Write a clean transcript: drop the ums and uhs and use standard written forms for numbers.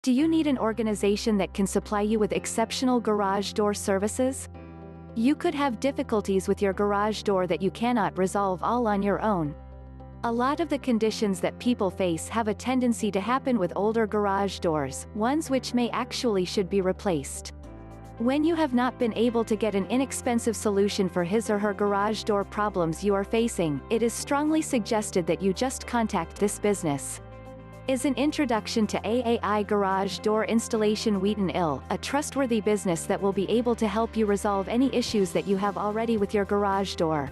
Do you need an organization that can supply you with exceptional garage door services? You could have difficulties with your garage door that you cannot resolve all on your own. A lot of the conditions that people face have a tendency to happen with older garage doors, ones which may actually should be replaced. When you have not been able to get an inexpensive solution for his or her garage door problems you are facing, it is strongly suggested that you just contact this business. Is an introduction to AAI Garage Door Installation Wheaton, a trustworthy business that will be able to help you resolve any issues that you have already with your garage door.